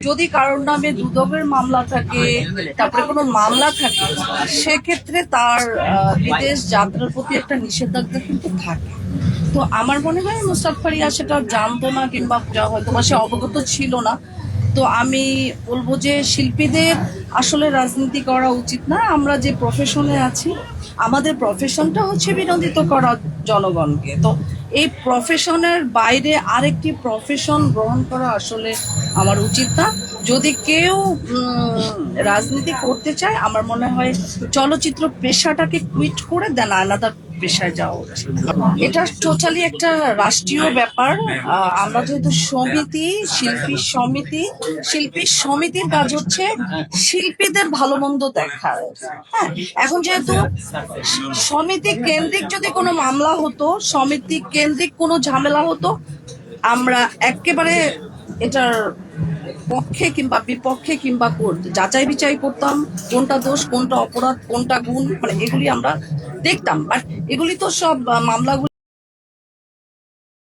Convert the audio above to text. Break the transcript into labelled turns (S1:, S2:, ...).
S1: যদি কারোর নামে দুদকের মামলা থাকে, তারপরে কোনো মামলা থাকে, সেক্ষেত্রে তার বিদেশ যাত্রার প্রতি একটা নিষেধাজ্ঞা কিন্তু থাকে। তো আমার মনে হয় মুস্তাফা ফারিয়া সেটা জানতো না, কিংবা হয়তো বা সে অবগত ছিল না। তো আমি বলবো যে শিল্পীদের আসলে রাজনীতি করা উচিত না। আমরা যে প্রফেশনে আছি, আমাদের প্রফেশনটা হচ্ছে বিনোদিত করা জনগণকে। তো এই প্রফেশনের বাইরে আরেকটি প্রফেশন গ্রহণ করা আসলে আমার উচিত না। যদি কেউ রাজনীতি করতে চায়, আমার মনে হয় চলচ্চিত্র পেশাটাকে কুইট করে দেন আলাদা পেশায় যাওয়া উচিত। এটা টোটালি একটা রাষ্ট্রীয় ব্যাপার। আমরা যেহেতু সমিতি, শিল্পী সমিতির কাজ হচ্ছে শিল্পীদের ভালো মন্দ দেখা। হ্যাঁ, এখন যেহেতু সমিতি কেন্দ্রিক যদি কোনো মামলা হতো, সমিতি কেন্দ্রিক কোনো ঝামেলা হতো, আমরা একেবারে এটার পক্ষে কিংবা বিপক্ষে কিংবা যাচাই বিচাই করতাম, কোনটা দোষ, কোনটা অপরাধ, কোনটা গুণ, মানে এগুলি আমরা দেখতাম। বাট এগুলি তো সব মামলাগুলি